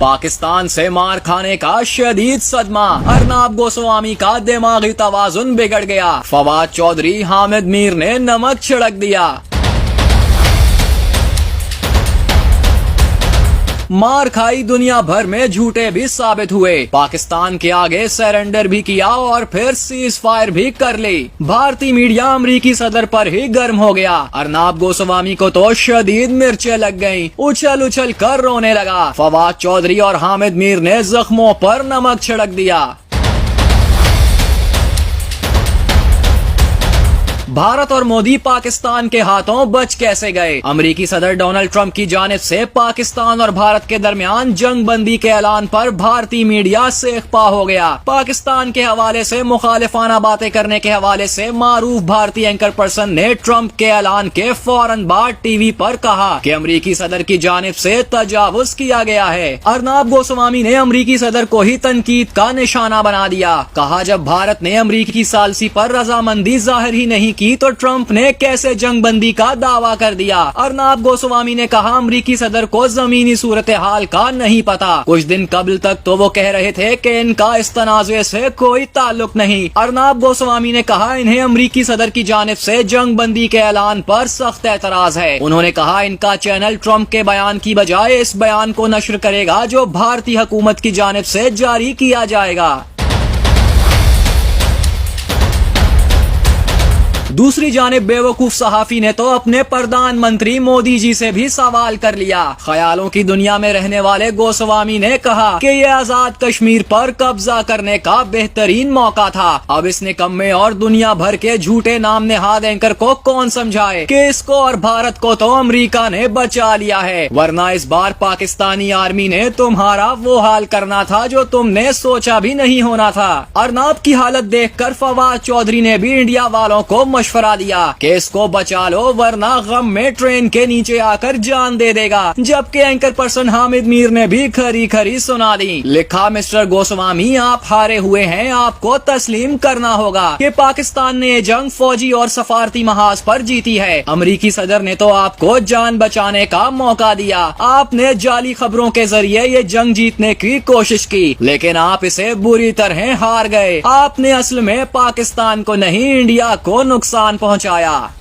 पाकिस्तान से मार खाने का शदीद सदमा, अर्नाब गोस्वामी का दिमागी तवाजुन बिगड़ गया। फवाद चौधरी हामिद मीर ने नमक छिड़क दिया। मार खाई दुनिया भर में झूठे भी साबित हुए। पाकिस्तान के आगे सरेंडर भी किया और फिर सीज फायर भी कर ली। भारतीय मीडिया अमरीकी सदर पर ही गर्म हो गया। अर्नाब गोस्वामी को तो शदीद मिर्चें लग गईं, उछल उछल कर रोने लगा। फवाद चौधरी और हामिद मीर ने जख्मों पर नमक छिड़क दिया। भारत और मोदी पाकिस्तान के हाथों बच कैसे गए? अमेरिकी सदर डोनाल्ड ट्रंप की जानिब से पाकिस्तान और भारत के दरमियान जंग बंदी के ऐलान पर भारतीय मीडिया सेखपा हो गया। पाकिस्तान के हवाले से मुखालिफाना बातें करने के हवाले से मारूफ भारतीय एंकर पर्सन ने ट्रंप के ऐलान के फौरन बाद टीवी पर कहा कि अमेरिकी सदर की जानिब से तजावुज किया गया है। अर्नाब गोस्वामी ने अमेरिकी सदर को ही तनकीद का निशाना बना दिया। कहा, जब भारत ने अमेरिकी सालसी पर रजामंदी जाहिर ही नहीं की तो ट्रंप ने कैसे जंगबंदी का दावा कर दिया। अर्नाब गोस्वामी ने कहा, अमरीकी सदर को जमीनी सूरत हाल का नहीं पता। कुछ दिन कबल तक तो वो कह रहे थे कि इनका इस तनाज़े से कोई ताल्लुक नहीं। अर्नाब गोस्वामी ने कहा, इन्हें अमरीकी सदर की जानिब से जंगबंदी के ऐलान पर सख्त एतराज है। उन्होंने कहा, इनका चैनल ट्रंप के बयान की बजाय इस बयान को नश्र करेगा जो भारतीय हुकूमत की जानिब से जारी किया जाएगा। दूसरी जानिब बेवकूफ सहाफी ने तो अपने प्रधानमंत्री मोदी जी से भी सवाल कर लिया। ख्यालों की दुनिया में रहने वाले गोस्वामी ने कहा कि ये आजाद कश्मीर पर कब्जा करने का बेहतरीन मौका था। अब इस निकम्मे और दुनिया भर के झूठे नाम नेहाद एंकर को कौन समझाए कि इसको और भारत को तो अमेरिका ने बचा लिया है, वरना इस बार पाकिस्तानी आर्मी ने तुम्हारा वो हाल करना था जो तुमने सोचा भी नहीं होना था। अर्नाब की हालत देखकर फवाद चौधरी ने भी इंडिया वालों को मशवरा दिया कि इसको बचा लो वरना गम में ट्रेन के नीचे आकर जान दे देगा। जबकि एंकर पर्सन हामिद मीर ने भी खरी खरी सुना दी। लिखा, मिस्टर गोस्वामी, आप हारे हुए हैं। आपको तस्लीम करना होगा कि पाकिस्तान ने ये जंग फौजी और सफारती महाज पर जीती है। अमरीकी सदर ने तो आपको जान बचाने का मौका दिया। आपने जाली खबरों के जरिए ये जंग जीतने की कोशिश की, लेकिन आप इसे बुरी तरह हार गए। आपने असल में पाकिस्तान को नहीं, इंडिया को नुकसान पहुंचाया।